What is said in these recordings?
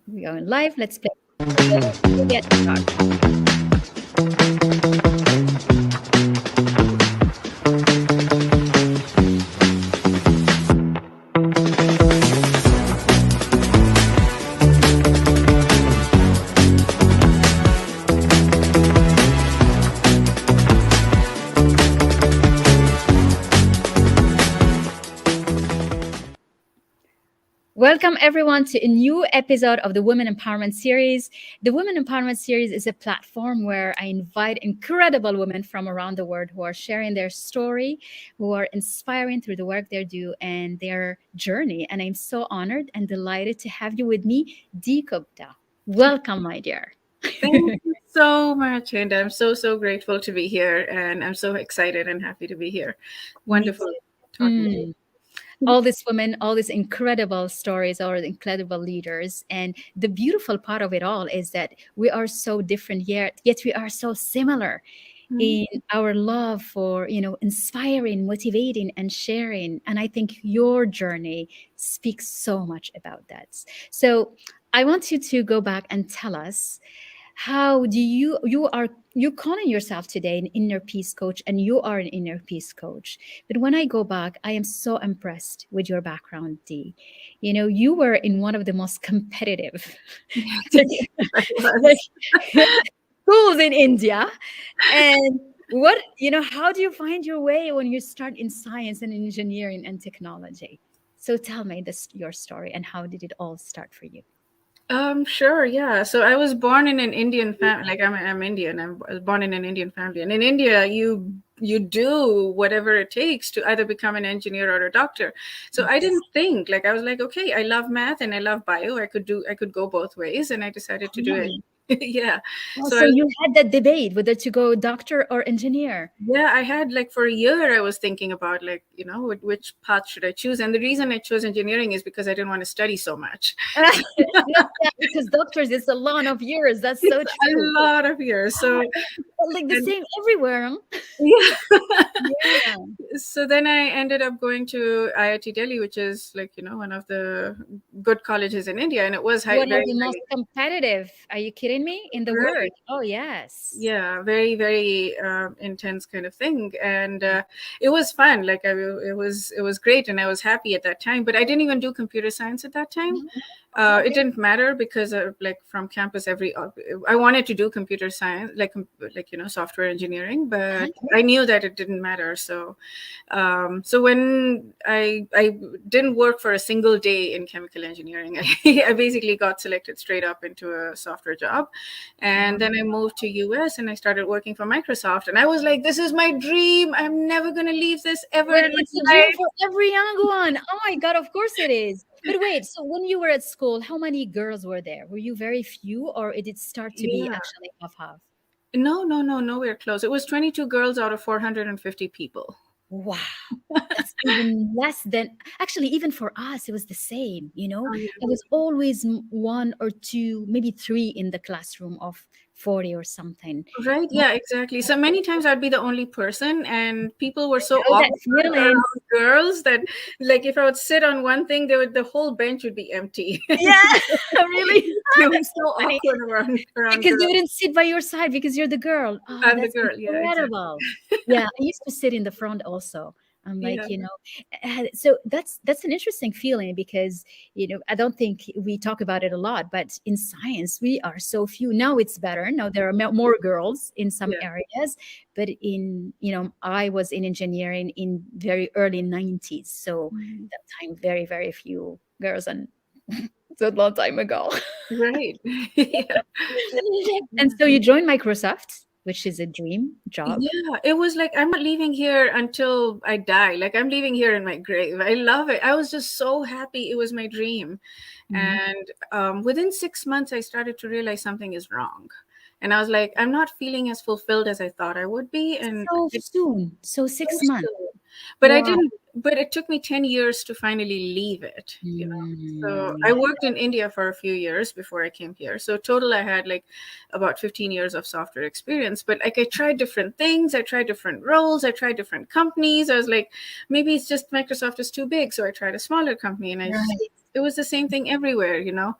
We are live. Let's play. We'll get started. Welcome, everyone, to a new episode of the Women Empowerment Series. The Women Empowerment Series is a platform where I invite incredible women from around the world who are sharing their story, who are inspiring through the work they do and their journey. And I'm so honored and delighted to have you with me, Gupta. Welcome, my dear. Thank you so much, Hynd. I'm so grateful to be here, and I'm so excited and happy to be here. Me Wonderful too. talking to you. All these women, all these incredible stories, all the incredible leaders. And the beautiful part of it all is that we are so different, yet we are so similar Mhm. in our love for, inspiring, motivating, and sharing. And I think your journey speaks so much about that. So I want you to go back and tell us, how do you calling yourself today an inner peace coach, and you are an inner peace coach. But when I go back, I am so impressed with your background, D. You were in one of the most competitive I like, was. schools in India. And how do you find your way when you start in science and engineering and technology? So tell me your story, and how did it all start for you? Sure, yeah. So I was born in an Indian family. Like I'm Indian. I was born in an Indian family, and in India, you do whatever it takes to either become an engineer or a doctor. So I Yes. didn't think like I was like, okay, I love math and I love bio. I could go both ways, and I decided to do it. Really? Yeah. Oh, So so you had that debate whether to go doctor or engineer. Yeah, I had like for a year, I was thinking about like, which path should I choose? And the reason I chose engineering is because I didn't want to study so much. No, yeah, because doctors, it's a lot of years. That's so It's a true. lot of years. Ah, So, like the and same everywhere. Huh? yeah. Yeah. So then I ended up going to IIT Delhi, which is like, one of the good colleges in India. And it was One of very, the most very, competitive. Are you kidding me? In the world. right. Oh, yes. Yeah, very very intense kind of thing, and it was fun. Like it was great, and I was happy at that time. But I didn't even do computer science at that time. Mhm. Okay. It didn't matter because like from campus, I wanted to do computer science, like software engineering, but Uh-huh. I knew that it didn't matter. So when I didn't work for a single day in chemical engineering, I basically got selected straight up into a software job, and then I moved to US and I started working for Microsoft, and I was like, this is my dream. I'm never gonna leave this ever But in it's a my dream life. for every young one. Oh my God, of course it is. But wait, so when you were at school, how many girls were there? Were you very few, or did it start to be Yeah. actually half half? No, no, no, nowhere close. It was 22 girls out of 450 people. Wow. That's even less than, actually, even for us, it was the same. Oh, yeah. There was always one or two, maybe three in the classroom of 40 or something. Right, yeah, exactly. So many times I'd be the only person, and people were so Know that awkward feeling. around girls that, like, if I would sit on one thing, the whole bench would be empty. Yeah, really. It was so Funny. awkward around Because they girls. wouldn't sit by your side because you're the girl. Oh, I'm the that's girl. Yeah, exactly. incredible. Yeah, I used to sit in the front also. I'm Yeah. like, so that's an interesting feeling because, I don't think we talk about it a lot, but in science, we are so few. Now it's better. Now there are more girls in some Yeah. areas, but I was in engineering in very early 90s. So Mhm. that time, very, very few girls, and it's a long time ago. Right. Yeah. And so you joined Microsoft, which is a dream job. Yeah, it was like I'm not leaving here until I die. Like I'm leaving here in my grave. I love it. I was just so happy. It was my dream. Mhm. And within 6 months, I started to realize something is wrong. And I was like, I'm not feeling as fulfilled as I thought I would be. And So it's soon. So so 6 months. soon. But I Wow. didn't, but it took me 10 years to finally leave it. So I Yeah. worked in India for a few years before I came here. So total, I had like about 15 years of software experience. But like I tried different things, I tried different roles, I tried different companies. I was like, maybe it's just Microsoft is too big. So I tried a smaller company and I Right. it was the same thing everywhere, you know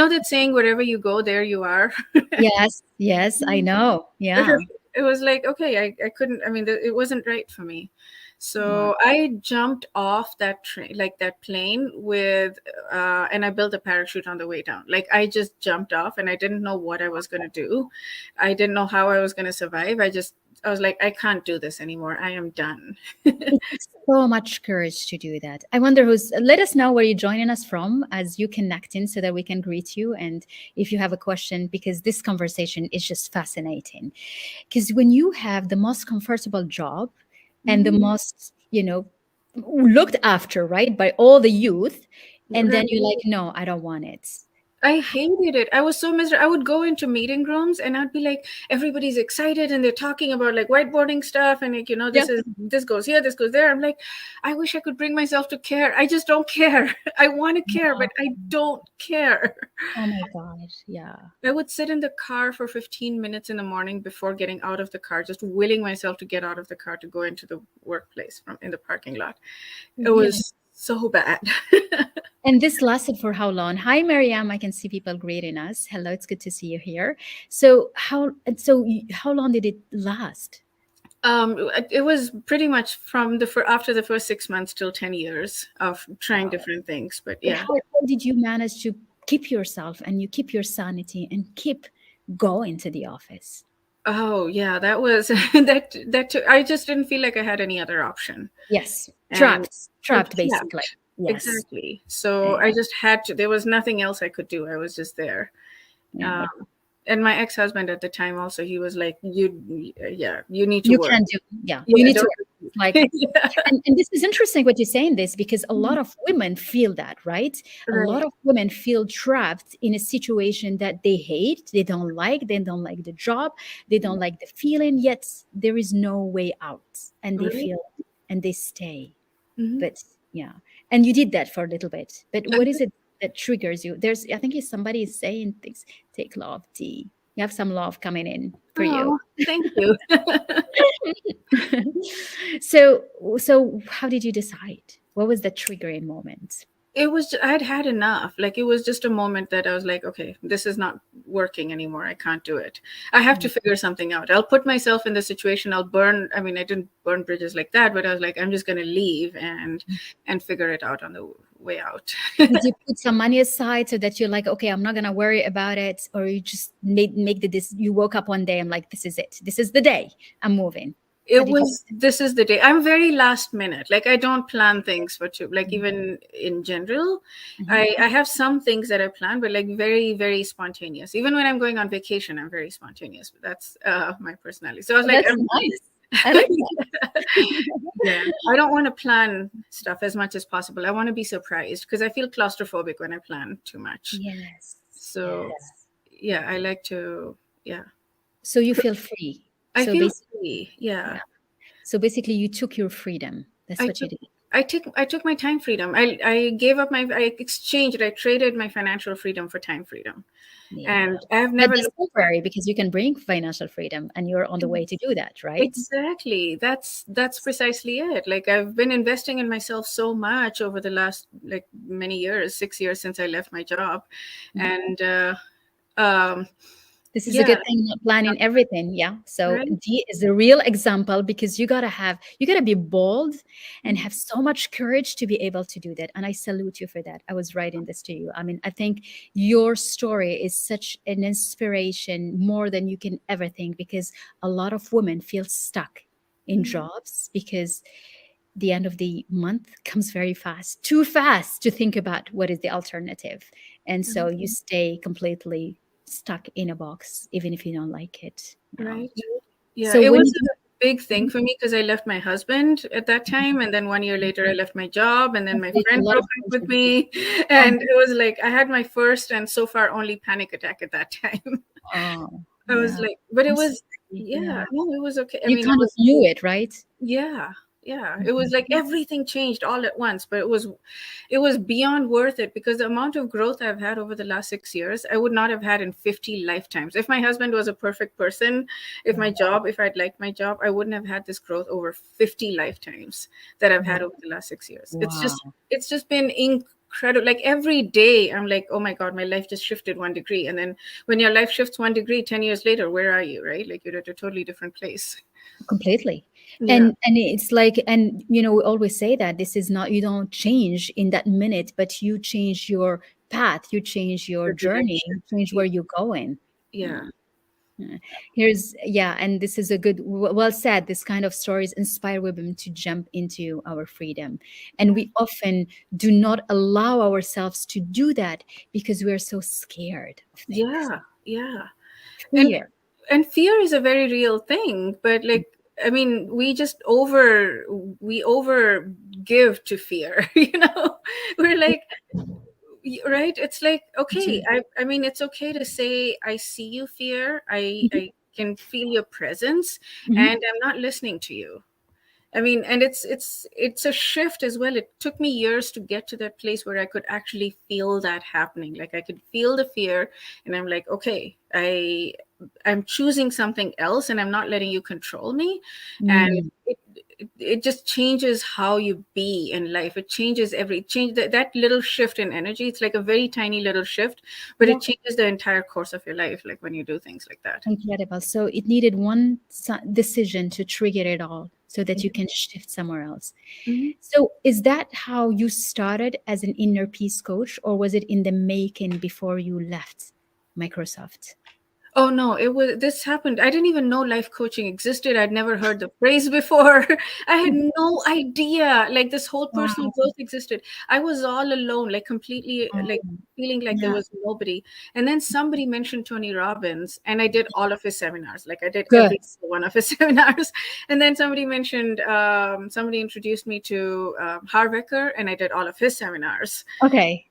that saying, wherever you go, there you are. Yes, yes, I know. Yeah. It was like, okay, I couldn't, I mean, it wasn't right for me. Wow. So I jumped off that train, like that plane with, and I built a parachute on the way down. Like I just jumped off and I didn't know what I was going to do. I didn't know how I was going to survive. I was like, I can't do this anymore. I am done. It takes so much courage to do that. I wonder let us know where you're joining us from as you connect in so that we can greet you. And if you have a question, because this conversation is just fascinating. Because when you have the most comfortable job and the Mhm. most, looked after, right, by all the youth, and then Right. you're like, no, I don't want it. I hated it. I was so miserable. I would go into meeting rooms and I'd be like, everybody's excited and they're talking about like whiteboarding stuff and like, Yeah. this goes here, this goes there. I'm like, I wish I could bring myself to care. I just don't care. I want to care, but I don't care. Oh my God. Yeah. I would sit in the car for 15 minutes in the morning before getting out of the car, just willing myself to get out of the car to go into the workplace from in the parking lot. It Really. was so bad. And this lasted for how long? Hi, Mariam. I can see people greeting us. Hello, it's good to see you here. How long did it last? It was pretty much from after the first 6 months till 10 years of trying Wow. different things. But But yeah. how did you manage to keep yourself and you keep your sanity and keep going to the office? Oh yeah, that was I just didn't feel like I had any other option. Yes, And trapped, basically. trapped. Yes. Exactly. So Yeah. I just had to, there was nothing else I could do. I was just there. Yeah. Um, and my ex-husband at the time also, he was like, yeah, you need to You work. can do, yeah, you Yeah, need to don't. work. Like, Yeah. and this is interesting what you're saying this because a lot of women feel that, right? A lot Right. of women feel trapped in a situation that they hate, they don't like the job, they don't like the feeling, yet there is no way out and they Right. feel and they stay. Mhm. But yeah, and you did that for a little bit. But what is it that triggers you? There's, I think somebody is saying things, take love, T. You have some love coming in for you. Oh, thank you. so so how did you decide? What was the triggering moment? I'd had enough. Like it was just a moment that I was like, okay, this is not working anymore. I can't do it. I have to Mm. figure something out. I'll put myself in the situation. I mean, I didn't burn bridges like that, but I was like, I'm just going to leave and figure it out on the way out. Did you put some money aside so that you're like, okay, I'm not gonna worry about it, or you just make the this? You woke up one day, I'm like, this is it. This is the day. I'm moving. How It did you? was, this is the day. I'm very last minute. Like I don't plan things for two, like Mhm. even in general. Mhm. I have some things that I plan, but like very, very spontaneous. Even when I'm going on vacation, I'm very spontaneous. That's my personality. So I was Oh, like, that's nice. I like yeah, I don't want to plan stuff as much as possible. I want to be surprised because I feel claustrophobic when I plan too much. Yes, So yes. yeah, I like to, yeah, So you feel free. I So feel basically, free. Yeah. yeah. So basically, you took your freedom. That's I what you took did. I took my time freedom. I gave up I traded my financial freedom for time freedom. Yeah. And I've But never that's looked temporary because you can bring financial freedom, and you're on the way to do that, right? exactly. That's precisely it. Like I've been investing in myself so much over the last like many years, 6 years since I left my job. Mhm. And um This is a yeah, good thing, not planning everything. Yeah. So right. D is a real example because you gotta be bold and have so much courage to be able to do that. And I salute you for that. I was writing this to you. I mean, I think your story is such an inspiration more than you can ever think because a lot of women feel stuck in Mhm. jobs because the end of the month comes very fast, too fast to think about what is the alternative. And so you stay completely stuck in a box, even if you don't like it. Yeah. Right. Yeah, So it when was you a big thing Mhm. for me because I left my husband at that time, and then 1 year later I left my job, and then my There's a friend lot broke of up with changes. me, and it was like I had my first and so far only panic attack at that time. Oh, I was yeah. like, but it I'm was, sorry. yeah, Yeah. no, it was okay. I You mean, it kind of was, knew it, right? yeah, yeah, it was like Mhm. everything changed all at once, but it was beyond worth it because the amount of growth I've had over the last 6 years, I would not have had in 50 lifetimes. If my husband was a perfect person, Wow. if I'd liked my job, I wouldn't have had this growth over 50 lifetimes that I've Wow. had over the last 6 years. Wow. It's just been incredible. Like every day I'm like, oh my God, my life just shifted 1 degree. And then when your life shifts 1 degree, 10 years later, where are you, right? Like you're at a totally different place. Completely. Yeah. And it's like, and we always say that this is not, you don't change in that minute, but you change your path, you change your The journey, direction. you change where you're going. Yeah. Mm. Yeah. And this is a good, well said. This kind of stories inspire women to jump into our freedom. And Yeah. we often do not allow ourselves to do that because we're so scared of things. Yeah. Yeah. and Fear. and fear is a very real thing, but like, I mean, we over give to fear. We're like, right, it's like, okay, Do. I mean, it's okay to say, I see you, fear, Mhm, I can feel your presence, mhm. and I'm not listening to you. I mean, and it's a shift as well. It took me years to get to that place where I could actually feel that happening. Like I could feel the fear, and I'm like, okay, I'm choosing something else, and I'm not letting you control me. And Mm. it just changes how you be in life. It changes that little shift in energy. It's like a very tiny little shift, but Yeah. it changes the entire course of your life. Like when you do things like that. Incredible. So it needed one decision to trigger it all so that you can shift somewhere else. Mhm. So is that how you started as an inner peace coach, or was it in the making before you left Microsoft? Oh no, it was this happened. I didn't even know life coaching existed. I'd never heard the phrase before. I had no idea like this whole personal Wow. growth existed. I was all alone, like completely like Um, feeling like there yeah. was nobody. And then somebody mentioned Tony Robbins, and I did all of his seminars. Like I did Good. every single one of his seminars. And then somebody introduced me to Harvecker, and I did all of his seminars. Okay.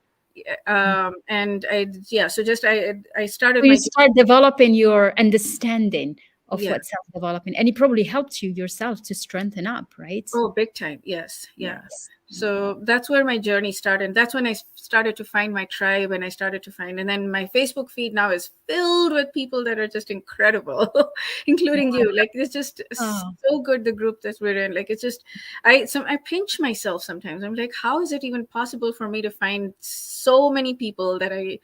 And so just I started So you my start developing your understanding of yeah. what self-development, and it probably helped you yourself to strengthen up, right? Oh, big time. Yes. Yeah. Yes. So that's where my journey started. That's when I started to find my tribe, and I started to find, and then my Facebook feed now is filled with people that are just incredible, including you. Like it's just Oh, so good, the group that we're in. Like it's just, I pinch myself sometimes. I'm like, how is it even possible for me to find so many people that I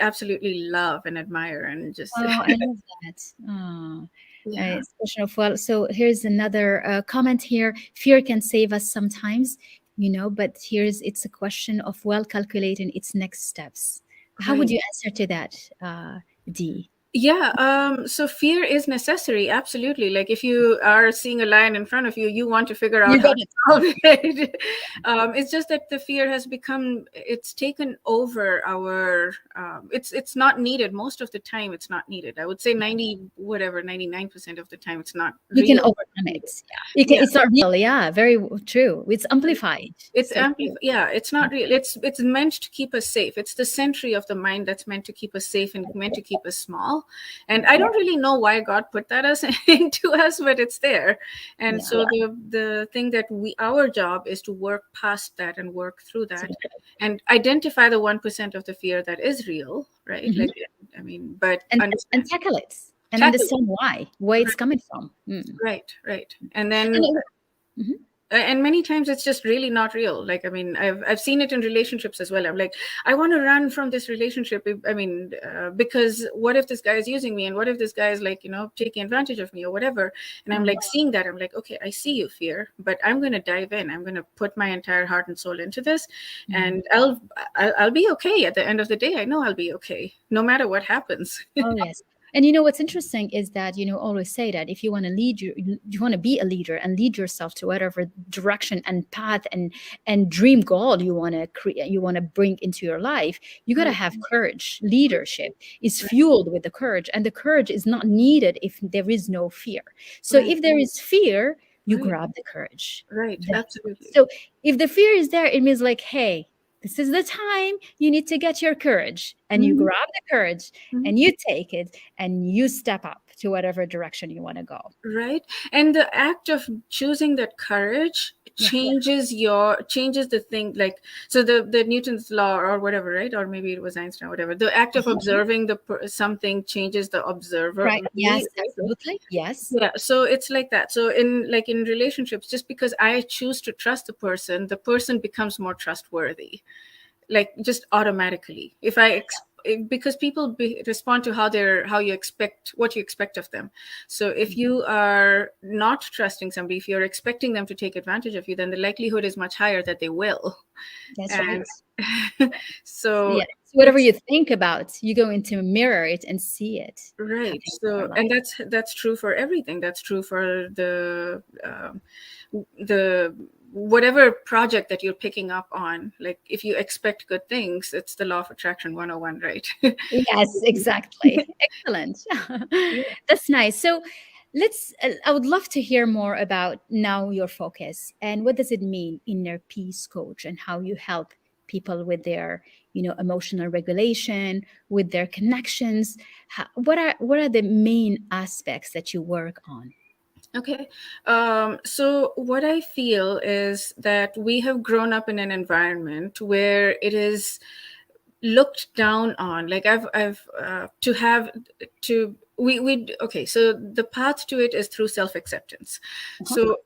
absolutely love and admire and just oh, I love that. Oh, yeah. expression of well. So here's another comment here. Fear can save us sometimes, but it's a question of well calculating its next steps. How would Right. you answer to that, D? Yeah, so fear is necessary, absolutely. Like if you are seeing a lion in front of you, you want to figure out You how got to it. solve it. It's just that the fear has become, it's taken over our, it's not needed. Most of the time, it's not needed. I would say 99% of the time, it's not You can real. overcome it. Needed. Yeah. Yeah. It's not real. Yeah, very true. It's amplified. It's So true. yeah, it's not real. It's meant to keep us safe. It's the century of the mind that's meant to keep us safe and meant to keep us small. And I don't really know why God put that us into us, but it's there. And Yeah. so the thing that our job is to work past that and work through that and identify the 1% of the fear that is real, right? Mhm. Like I mean, but And understand, tackle it and tackle it. understand why it's coming from. Mm. Right, right. And And then mhm. and many times it's just really not real. Like I mean, I've seen it in relationships as well. I'm like, I want to run from this relationship. I mean, because what if this guy is using me, and what if this guy is like, taking advantage of me or whatever. And I'm Mm. like seeing that, I'm like, okay, I see you, fear, but I'm going to dive in. I'm going to put my entire heart and soul into this, Mm. and I'll be okay at the end of the day. I know I'll be okay no matter what happens. Oh yes. And what's interesting is that always say that if you want to you want to be a leader and lead yourself to whatever direction and path and dream goal you want to create, you want to bring into your life, you got to Right, have courage. Leadership is right, fueled with the courage, and the courage is not needed if there is no fear. So right, if there is fear, you right, grab the courage. right. That's it. Absolutely. So if the fear is there, it means like, hey, this is the time you need to get your courage, and you Mhm, grab the courage mhm. and you take it and you step up to whatever direction you want to go. Right, and the act of choosing that courage Yeah. changes the thing. Like so the Newton's law or whatever, right? Or maybe it was Einstein or whatever. The act of observing something changes the observer Right. only, Yes, right? Like, absolutely. Yes. yeah, so it's like that. So in relationships, just because I choose to trust the person becomes more trustworthy. like just automatically. If I because people respond to how you expect, what you expect of them. So if you are not trusting somebody, if you're expecting them to take advantage of you, then the likelihood is much higher that they will. That's And right. so Yeah. So whatever it's you think about, you go into mirror it and see it right. happening in your So, life. and that's true for everything. That's true for the whatever project that you're picking up on. Like if you expect good things, it's the law of attraction 101, right? Yes, exactly. Excellent. Yeah. That's nice. So I would love to hear more about now your focus and what does it mean inner peace coach and how you help people with their, emotional regulation, with their connections. What are the main aspects that you work on? Okay. So what I feel is that we have grown up in an environment where it is looked down on. Like I've to have to we okay. So the path to it is through self acceptance. Uh-huh. So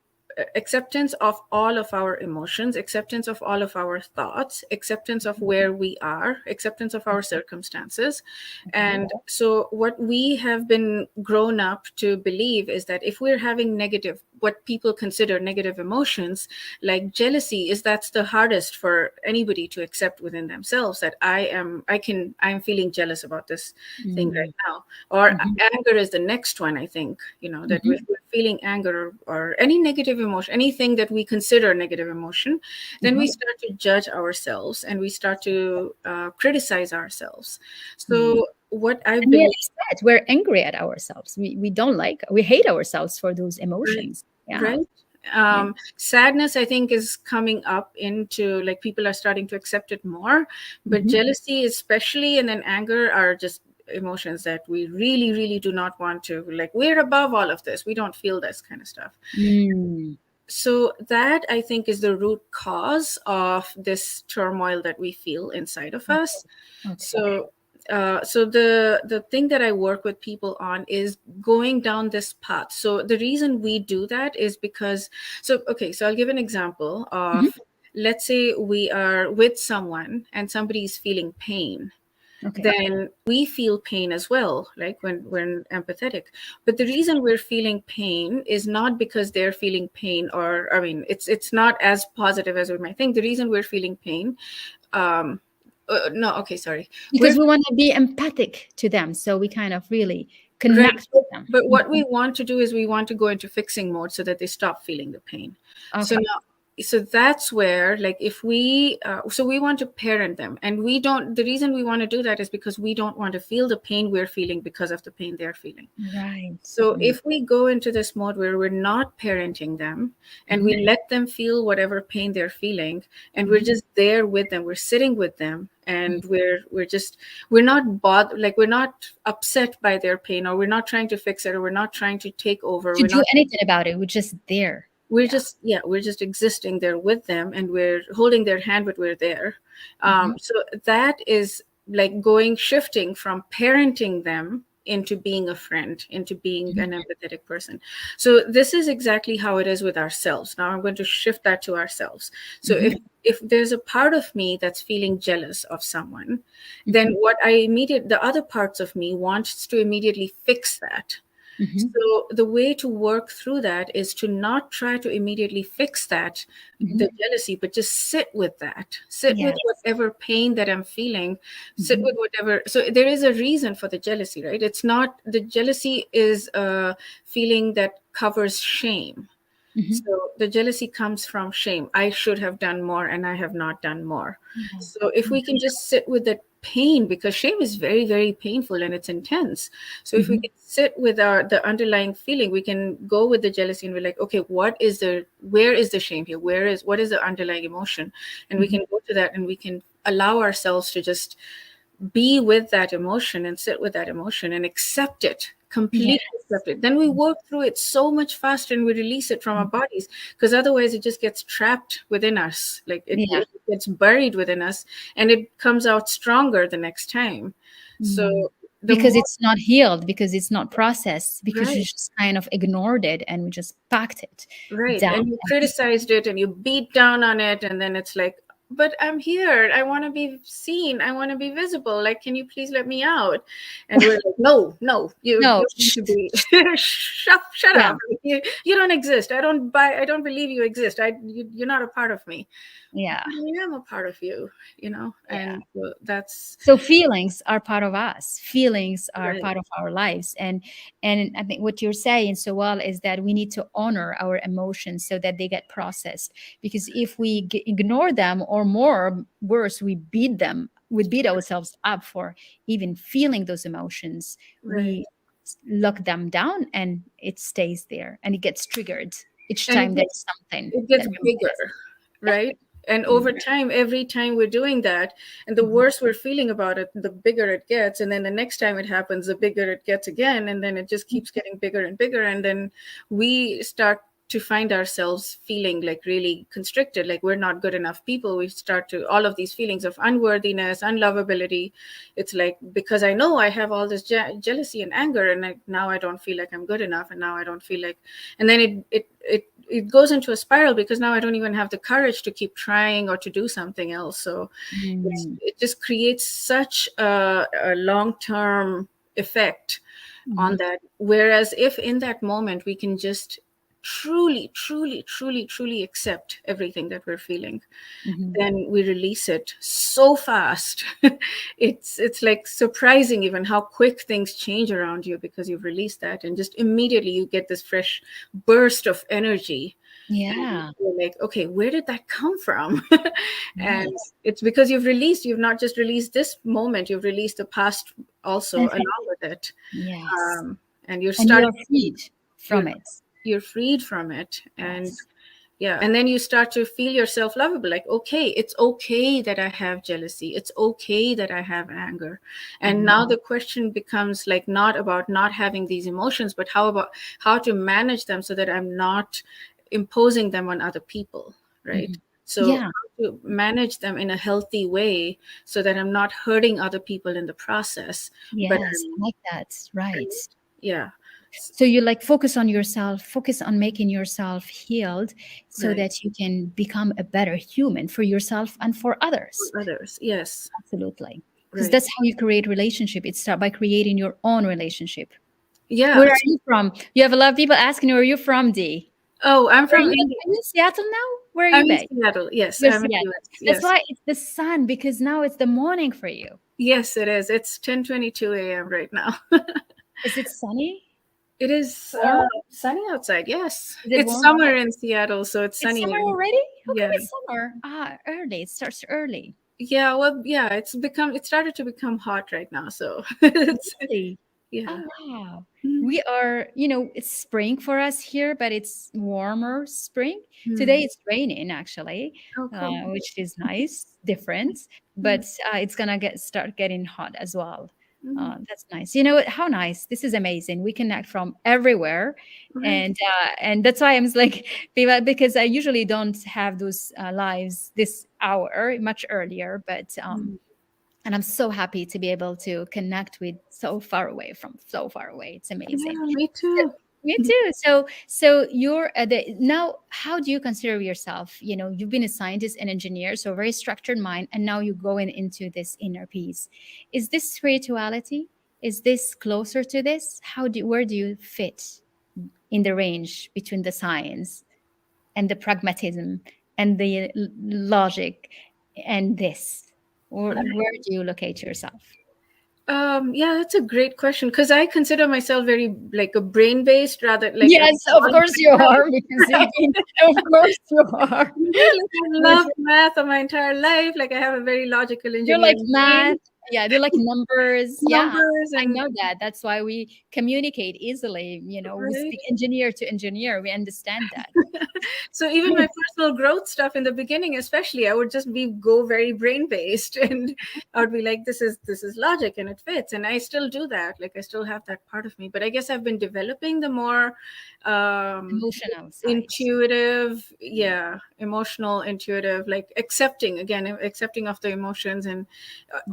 acceptance of all of our emotions, acceptance of all of our thoughts, acceptance of where we are, acceptance of our circumstances. Okay. And so what we have been grown up to believe is that if we're having negative, what people consider negative emotions, like jealousy, is that's the hardest for anybody to accept within themselves, that I'm feeling jealous about this thing Mm. right now. Or Mhm. anger is the next one, I think, that Mhm. if we're feeling anger or any negative emotion, anything that we consider negative emotion, then we Uh-huh. start to judge ourselves and we start to criticize ourselves. Mm. So what I And we're believe, upset. We're angry at ourselves. We don't like, we hate ourselves for those right? emotions. Yeah. Right? Yeah. Sadness, I think, is coming up into, like, people are starting to accept it more, but Mhm. jealousy, especially, and then anger are just emotions that we really, really do not want to. Like, we're above all of this. We don't feel this kind of stuff. Mm. So that, I think, is the root cause of this turmoil that we feel inside of Okay. us. Okay. So the thing that I work with people on is going down this path. So the reason we do that is because, so okay, so I'll give an example Mhm. of, let's say we are with someone and somebody is feeling pain. Okay. Then we feel pain as well, like when we're empathetic. But the reason we're feeling pain is not because they're feeling pain, or I mean, it's not as positive as we might think. The reason we're feeling pain, um, no, okay, sorry, we're Because we want to be empathic to them, so we kind of really right. connect with them. But what Mhm. we want to do is we want to go into fixing mode so that they stop feeling the pain. So Okay. now, so that's where, like, if we, so we want to parent them, and we don't, the reason we want to do that is because we don't want to feel the pain we're feeling because of the pain they're feeling. Right. So Mm. if we go into this mode where we're not parenting them and Mhm. we let them feel whatever pain they're feeling, and we're Mhm. just there with them, we're sitting with them, Mhm. and we're not bothered, like we're not upset by their pain, or we're not trying to fix it, or we're not trying to take over. To We're do not, anything about it, we're just there. we're Yeah. just, yeah, we're just existing there with them, and we're holding their hand, but we're there. Mhm. So that is like going, shifting from parenting them into being a friend, into being Mhm. an empathetic person. So this is exactly how it is with ourselves. Now I'm going to shift that to ourselves. So Mhm. if there's a part of me that's feeling jealous of someone, then Mhm. the other parts of me wants to immediately fix that. Mhm. So the way to work through that is to not try to immediately fix that, Mhm. the jealousy, but just sit with that. Sit with Yes. whatever pain that I'm feeling. Sit Mhm. with whatever. So there is a reason for the jealousy, right? It's not, the jealousy is a feeling that covers shame. Mhm. So the jealousy comes from shame. I should have done more and I have not done more. Yeah. So if we can just sit with the pain, because shame is very, very painful and it's intense. So if we Mhm. can sit with the underlying feeling, we can go with the jealousy and we're like, okay, where is the shame here? What is the underlying emotion? And we Mhm. can go to that and we can allow ourselves to just be with that emotion and sit with that emotion and accept it, completely Yes. accept it. Then we work through it so much faster and we release it from our Mhm. bodies, because otherwise it just gets trapped within us, like Yeah. it gets buried within us, and it comes out stronger the next time. So Mm. the Because more, it's not healed, because it's not processed, because you right, just kind of ignored it and we just packed it right, down. and you criticized it and you beat down on it, and then it's like, but I'm here. I want to be seen. I want to be visible. Like, can you please let me out? And we're like, no, no, No, you're going to be shut yeah, up. You don't exist. I don't believe you exist. You're not a part of me. yeah, I am a part of you, yeah. and that's So feelings are part of us. Feelings are right. part of our lives. And I think what you're saying so well is that we need to honor our emotions so that they get processed. Because if we ignore them, or more worse, we beat them, we beat ourselves up for even feeling those emotions, Right. we lock them down and it stays there and it gets triggered each And time there's something it gets that reminds bigger, us. right? And Yeah. over time, every time we're doing that, and the Mhm. worse we're feeling about it, the bigger it gets. And then the next time it happens, the bigger it gets again. And then it just keeps getting bigger and bigger. And then we start to find ourselves feeling like really constricted, like we're not good enough people. We start to, all of these feelings of unworthiness, unlovability. It's like, because I know I have all this jealousy and anger, and now I don't feel like I'm good enough. And now I don't feel like, and then it goes into a spiral, because now I don't even have the courage to keep trying or to do something else. So Mm. it just creates such a long-term effect on Mhm. that. Whereas if in that moment we can just truly, truly, truly, truly accept everything that we're feeling, Mhm. then we release it so fast. It's like surprising even how quick things change around you, because you've released that, and just immediately you get this fresh burst of energy. And Yeah. you're like, okay, where did that come from? And Right. it's because you've not just released this moment, you've released the past also along with it. Yes. And you're And you starting, are freed you're from it. you're freed from it. And Yes. yeah, and then you start to feel yourself lovable, like, okay, it's okay that I have jealousy, it's okay that I have anger. And Mhm. now the question becomes like not about not having these emotions, but how to manage them so that I'm not imposing them on other people, right? Mhm. So Yeah. how to manage them in a healthy way so that I'm not hurting other people in the process, but Yes. I I'm, like that. Right. yeah, So you like focus on yourself, focus on making yourself healed so right, that you can become a better human for yourself and for others. for others, yes, Absolutely. Because right, that's how you create relationship. It start by creating your own relationship. yeah. Where are you from? You have a lot of people asking, where are you from, Dee? Oh, I'm Where are from you? India. Are you in Seattle now? Where are you I'm in based? Seattle. Yes, You're I'm in Seattle. US. That's Yes. why it's the sun, because now it's the morning for you. Yes, it is. It's 10:22 a.m. right now. Is it sunny? It is Warm? sunny outside. Yes. Is it It's warm? summer in Seattle, so it's It's sunny. summer already? How come Yeah. it's summer? Ah, early. It starts early. Yeah, well, yeah, it started to become hot right now, so it's Really? yeah. Oh, wow. Mm. We are, it's spring for us here, but it's warmer spring. Today Mm. it's raining actually, Oh, cool. which is nice, different, Mm. but it's gonna start getting hot as well. Mm. That's nice. You know what? How nice. This is amazing. We connect from everywhere. Right. And that's why I'm like, because I usually don't have those lives this hour much earlier, but Mm. and I'm so happy to be able to connect with so far away. It's amazing. Yeah, me So, too. me too. So you're now. How do you consider yourself? You've been a scientist and engineer, so a very structured mind, and now you're going into this inner peace. Is this spirituality? Is this closer to this? Where do you fit in the range between the science and the pragmatism and the logic and this? Where do you locate yourself? Yeah, that's a great question, because I consider myself very like a brain-based rather like a Yes, of course you are, because you've right? been, of course you are. Yeah, like I loved math all my entire life. Like I have a very logical You're like engineering math. brain, Yeah, they're like numbers. Yeah, numbers I and know that. That's why we communicate easily. We right. speak engineer to engineer. We understand that. So even my personal growth stuff in the beginning, especially, I would just be go very brain based, and I would be like, this is logic and it fits, and I still do that. Like I still have that part of me, but I guess I've been developing the more um, Emotional side. intuitive, Mm. yeah, emotional, intuitive, like accepting, again, accepting of the emotions, and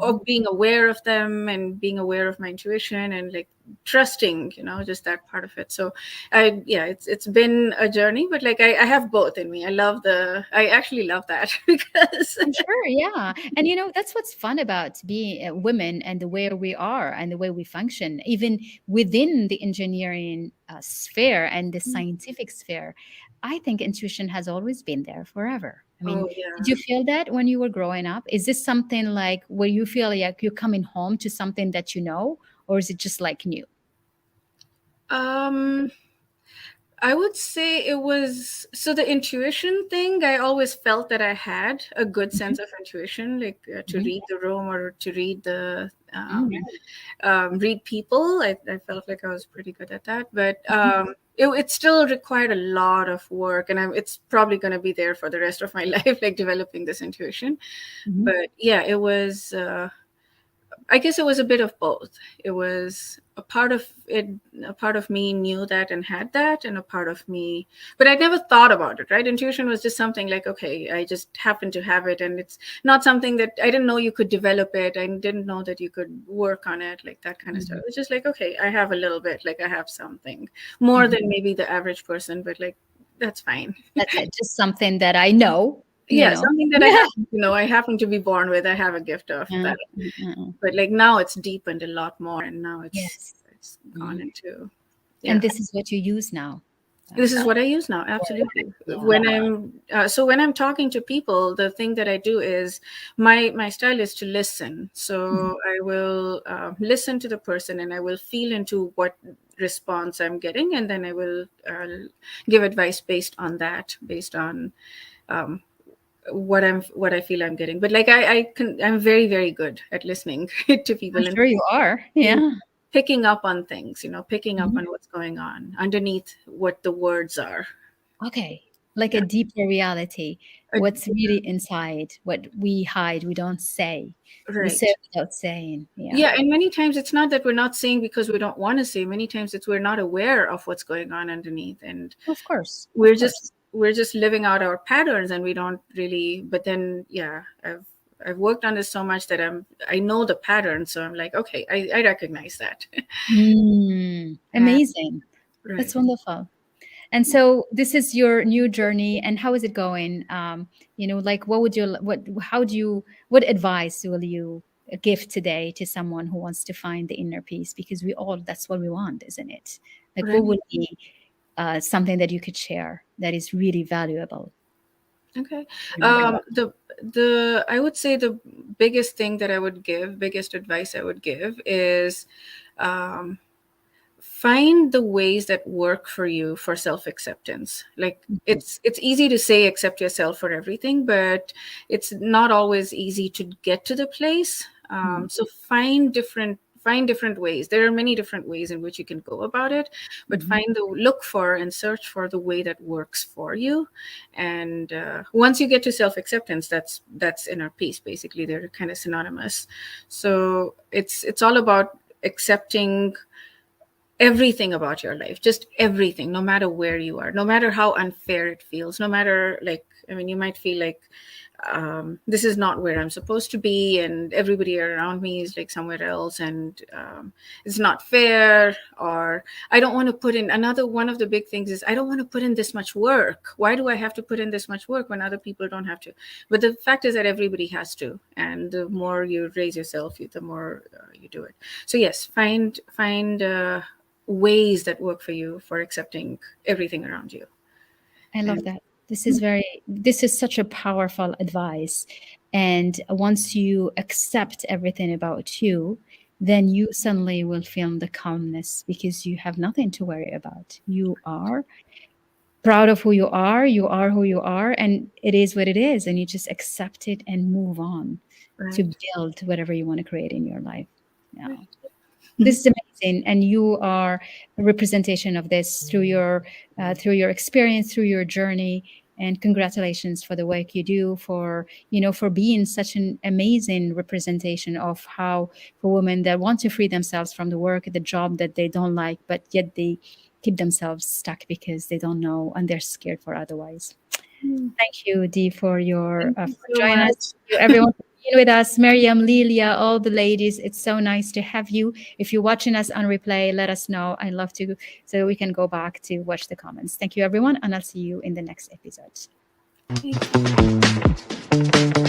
of Mhm. being being aware of them and being aware of my intuition and like trusting, just that part of it. So yeah, it's been a journey, but like I have both in me. I actually love that because I'm sure, yeah. And that's what's fun about being women and the way we are and the way we function, even within the engineering sphere and the scientific sphere. I think intuition has always been there forever. I mean, oh did yeah. you feel that when you were growing up? Is this something like where you feel like you're coming home to something that you know, or is it just like new? um I would say it was so the intuition thing. I always felt that I had a good Mhm, sense of intuition, like to mhm, read the room or to read mhm, read people. I felt like I was pretty good at that, but mhm, it still required a lot of work, and it's probably going to be there for the rest of my life, like developing this intuition. mhm. But yeah, it was. I guess it was a bit of both. It was a part of it, a part of me knew that and had that, and a part of me, but I never thought about it, right? Intuition was just something like, okay, I just happen to have it, and it's not something that I didn't know you could develop it. I didn't know that you could work on it, like that kind of stuff. Mhm, It's just like, okay, I have a little bit, like I have something more mhm. than maybe the average person, but like that's fine. That's it. Just something that I know, you Yeah, know. something that I happen to be born with. I have a gift of Yeah. that, Mm. but like now it's deepened a lot more, and now Yes. it's gone Mhm. into, And yeah, this is what you use now. this is For what I use now, work. absolutely. Yeah. When I'm talking to people, the thing that I do is my style is to listen. Mhm. So I will listen to the person, and I will feel into what response I'm getting, and then I will give advice based on that, based on um, what I feel I'm getting. But like I'm very, very good at listening to I'm people and sure you are. picking Yeah. picking up on things, picking up Mhm. on what's going on underneath what the words are. Okay. Like a Yeah. deeper reality. Uh, What's really inside, what we hide, we don't say. We say right. without saying. Yeah. Yeah, and many times it's not that we're not saying because we don't want to say. Many times it's we're not aware of what's going on underneath, and Of course. Of we're just course. we're just living out our patterns, and we don't really. But then, yeah, I've worked on this so much that I know the pattern, so I'm like, okay, I recognize that. And, Amazing. That's right. wonderful. And so this is your new journey, and how is it going? Like what would you what how do you what advice will you give today to someone who wants to find the inner peace? Because we all that's what we want, isn't it? Like what Right. would be something that you could share that is really valuable? Okay. Mm. The I would say the biggest advice I would give is um, find the ways that work for you for self-acceptance. Like it's easy to say accept yourself for everything, but it's not always easy to get to the place. Mhm. So find different ways. There are many different ways in which you can go about it, but Mhm. look for and search for the way that works for you. And once you get to self-acceptance, that's inner peace. Basically, they're kind of synonymous. So it's all about accepting everything about your life, just everything, no matter where you are, no matter how unfair it feels, no matter, like, I mean, you might feel like this is not where I'm supposed to be, and everybody around me is like somewhere else, and it's not fair, or I don't want to put in. Another one of the big things is I don't want to put in this much work. Why do I have to put in this much work when other people don't have to? But the fact is that everybody has to, and the more you raise yourself, the more you do it. So yes, find ways that work for you for accepting everything around you. I love And that. This is such a powerful advice. And once you accept everything about you, then you suddenly will feel the calmness because you have nothing to worry about. You are proud of you are who you are, and it is what it is. And you just accept it and move on to right, build whatever you want to create in your life. Yeah. right. This is amazing, and you are a representation of this through your experience, through your journey. And congratulations for the work you do, for for being such an amazing representation of how for women that want to free themselves from the work, the job that they don't like, but yet they keep themselves stuck because they don't know and they're scared for otherwise. Mm. Thank you, Dee, for your Thank you for so joining us. much. Thank you, everyone, for being with us, Miriam, Lilia, all the ladies. It's so nice to have you. If you're watching us on replay, let us know. I'd love to, so we can go back to watch the comments. Thank you, everyone, and I'll see you in the next episode. Thank you.